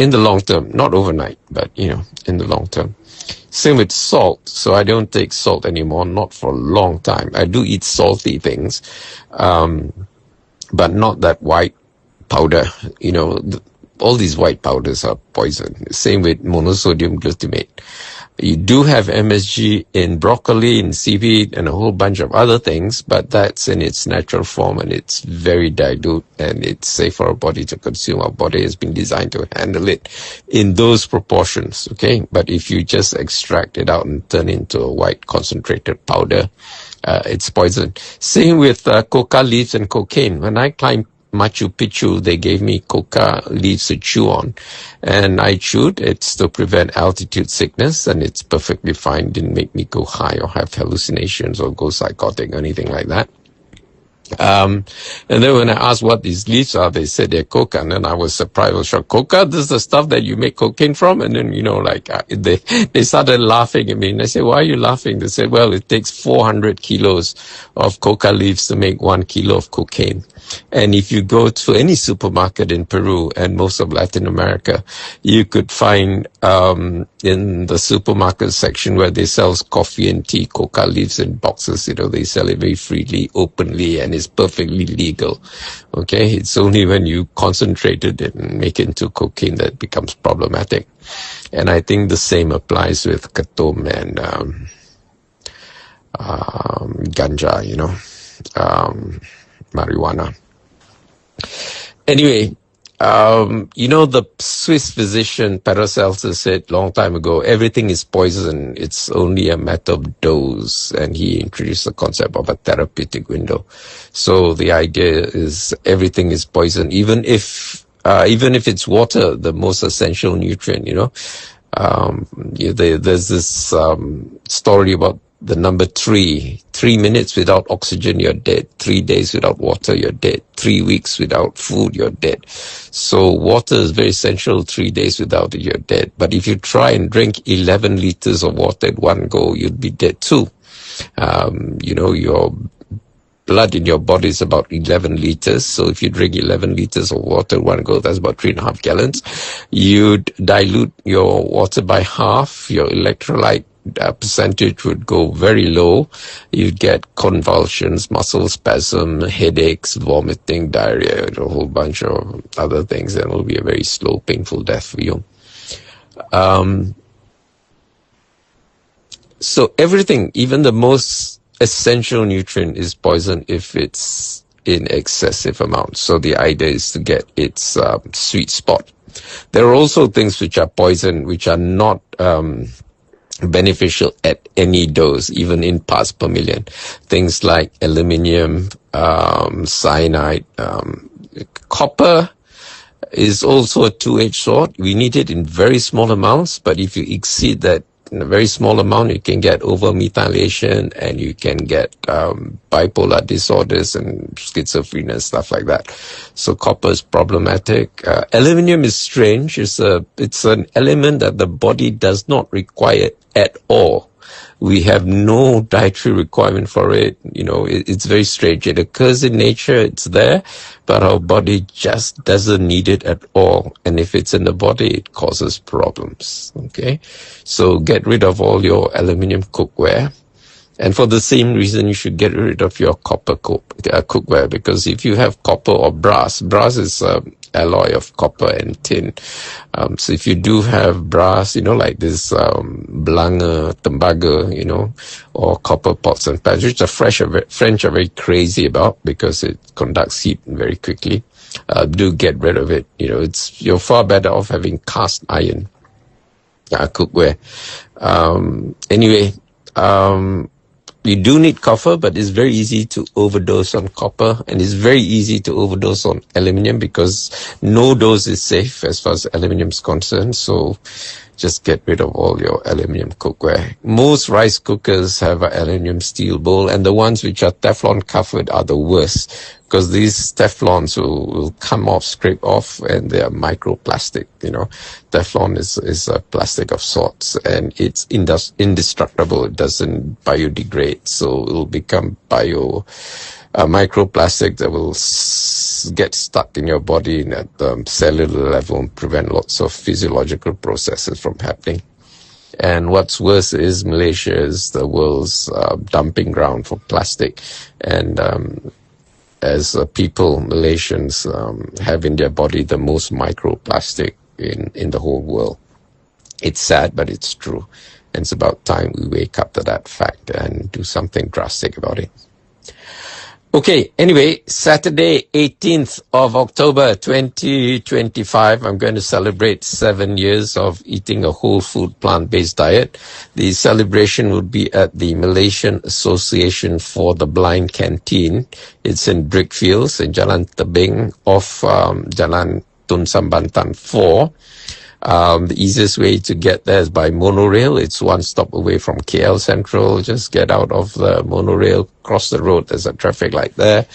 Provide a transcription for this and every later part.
in the long term, not overnight, but, in the long term. Same with salt. So I don't take salt anymore, not for a long time. I do eat salty things, but not that white powder. All these white powders are poison. Same with monosodium glutamate. You do have MSG in broccoli, in seaweed, and a whole bunch of other things, but that's in its natural form, and it's very dilute, and it's safe for our body to consume. Our body has been designed to handle it in those proportions, okay? But if you just extract it out and turn it into a white concentrated powder, it's poison. Same with coca leaves and cocaine. When I climbed Machu Picchu, they gave me coca leaves to chew on, and I chewed. It's to prevent altitude sickness, and it's perfectly fine. Didn't make me go high or have hallucinations or go psychotic or anything like that. And then when I asked what these leaves are, they said they're coca, and then I was surprised. I was shocked. Coca, this is the stuff that you make cocaine from? And then, they started laughing at me, and I said, why are you laughing? They said, well, it takes 400 kilos of coca leaves to make 1 kilo of cocaine. And if you go to any supermarket in Peru and most of Latin America, you could find in the supermarket section where they sell coffee and tea, coca leaves in boxes. They sell it very freely, openly, and it's perfectly legal. Okay, it's only when you concentrate it and make it into cocaine that it becomes problematic. And I think the same applies with ketum and ganja, marijuana. Anyway, the Swiss physician Paracelsus said long time ago, everything is poison. It's only a matter of dose. And he introduced the concept of a therapeutic window. So the idea is everything is poison, even if it's water, the most essential nutrient, there's this story about the number 3. 3 minutes without oxygen, you're dead. 3 days without water, you're dead. 3 weeks without food, you're dead. So water is very essential. 3 days without it, you're dead. But if you try and drink 11 liters of water at one go, you'd be dead too. Your blood in your body is about 11 liters. So if you drink 11 liters of water at one go, that's about 3.5 gallons. You'd dilute your water by half. Your electrolyte percentage would go very low. You'd get convulsions, muscle spasm, headaches, vomiting, diarrhea, a whole bunch of other things, and it will be a very slow, painful death for you. So everything, even the most essential nutrient, is poison if it's in excessive amounts. So the idea is to get its sweet spot. There are also things which are poison, which are not beneficial at any dose, even in parts per million. Things like aluminium, cyanide, copper is also a two-edged sword. We need it in very small amounts, but if you exceed that in a very small amount, you can get over-methylation, and you can get bipolar disorders and schizophrenia, stuff like that. So copper is problematic. Aluminium is strange. It's an element that the body does not require at all. We have no dietary requirement for it. It's very strange. It occurs in nature, it's there, but our body just doesn't need it at all. And if it's in the body, it causes problems. Okay? So get rid of all your aluminium cookware. And for the same reason, you should get rid of your copper cookware, because if you have copper or brass is alloy of copper and tin. So if you do have brass, like this Blanger, tembaga, or copper pots and pans, which the French are very crazy about because it conducts heat very quickly, do get rid of it. You're far better off having cast iron cookware. Anyway, you do need copper, but it's very easy to overdose on copper, and it's very easy to overdose on aluminium because no dose is safe as far as aluminium is concerned. So just get rid of all your aluminium cookware. Most rice cookers have an aluminium steel bowl, and the ones which are Teflon covered are the worst, because these Teflons will come off, scrape off, and they are microplastic. Teflon is a plastic of sorts, and it's indestructible. It doesn't biodegrade, so it will become microplastic that will get stuck in your body at the cellular level and prevent lots of physiological processes from happening. And what's worse is Malaysia is the world's dumping ground for plastic. And as people, Malaysians have in their body the most microplastic in the whole world. It's sad, but it's true. And it's about time we wake up to that fact and do something drastic about it. Okay, anyway, Saturday, 18th of October, 2025, I'm going to celebrate 7 years of eating a whole food plant-based diet. The celebration will be at the Malaysian Association for the Blind Canteen. It's in Brickfields in Jalan Tebing off Jalan Tun Sambantan 4. The easiest way to get there is by monorail. It's one stop away from KL Central. Just get out of the monorail, cross the road. There's a traffic light there.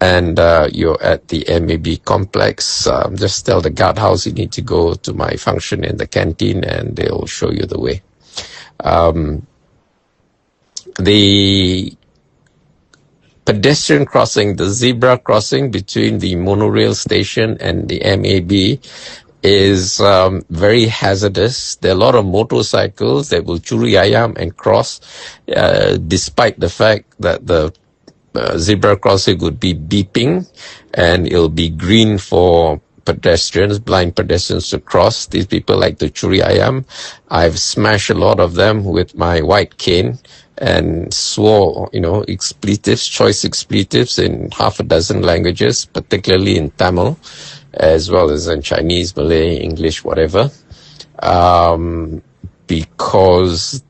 And you're at the MAB complex. Just tell the guardhouse you need to go to my function in the canteen and they'll show you the way. The pedestrian crossing, the zebra crossing between the monorail station and the MAB is very hazardous. There are a lot of motorcycles that will curi ayam and cross, despite the fact that the zebra crossing would be beeping and it'll be green for pedestrians, blind pedestrians to cross. These people like to curi ayam. I've smashed a lot of them with my white cane and swore, expletives, choice expletives in half a dozen languages, particularly in Tamil, as well as in Chinese, Malay, English, whatever, because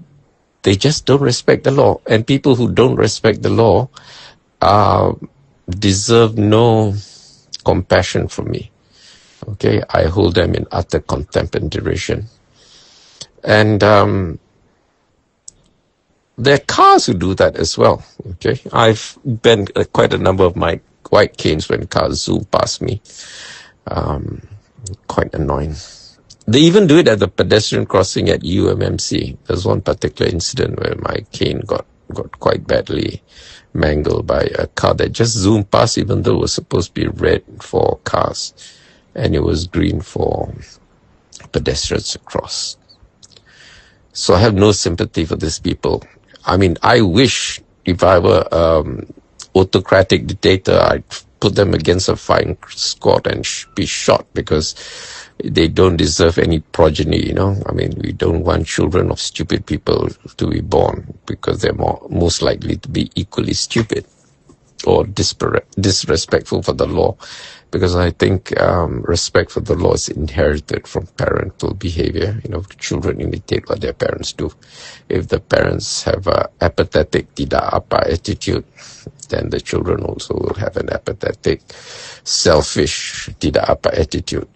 they just don't respect the law. And people who don't respect the law deserve no compassion from me. Okay, I hold them in utter contempt and derision. And there are cars who do that as well. Okay, I've bent quite a number of my white canes when cars zoom past me. Quite annoying. They even do it at the pedestrian crossing at UMMC. There's one particular incident where my cane got quite badly mangled by a car that just zoomed past, even though it was supposed to be red for cars and it was green for pedestrians to cross. So I have no sympathy for these people. I mean, I wish if I were autocratic dictator, I'd put them against a firing squad and be shot because they don't deserve any progeny, I mean, we don't want children of stupid people to be born because they're most likely to be equally stupid or disrespectful for the law, because I think respect for the law is inherited from parental behavior. Children imitate what their parents do. If the parents have a apathetic tidak apa attitude, then the children also will have an apathetic, selfish tidak apa attitude.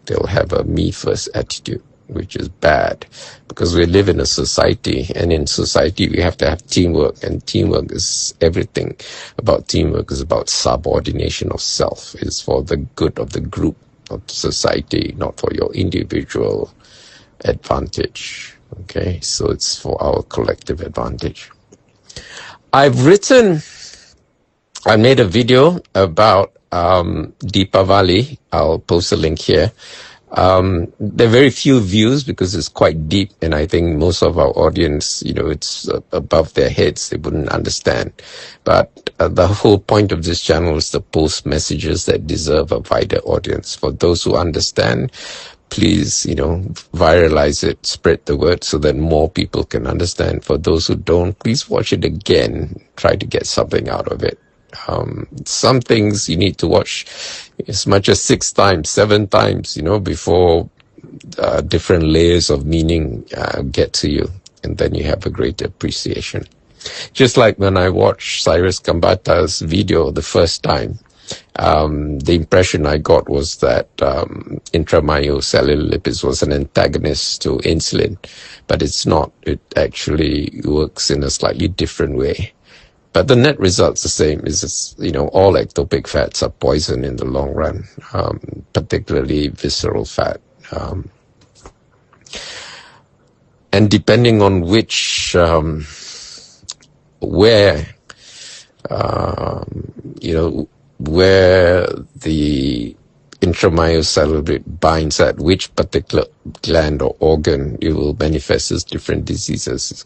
They'll have a me first attitude, which is bad, because we live in a society, and in society we have to have teamwork, and teamwork is everything. Teamwork is about subordination of self. It's for the good of the group, of society, not for your individual advantage. Okay, so it's for our collective advantage. I made a video about Deepavali. I'll post a link here. There are very few views because it's quite deep, and I think most of our audience, it's above their heads. They wouldn't understand. But the whole point of this channel is to post messages that deserve a wider audience. For those who understand, please, viralize it, spread the word so that more people can understand. For those who don't, please watch it again. Try to get something out of it. Some things you need to watch as much as 6 times, 7 times, before different layers of meaning get to you, and then you have a greater appreciation. Just like when I watched Cyrus Kambata's video the first time, the impression I got was that intramyocellular lipids was an antagonist to insulin, but it's not. It actually works in a slightly different way. But the net result's the same. Is all ectopic fats are poison in the long run, particularly visceral fat. And depending on where the intramyocellular binds at which particular gland or organ, it will manifest as different diseases.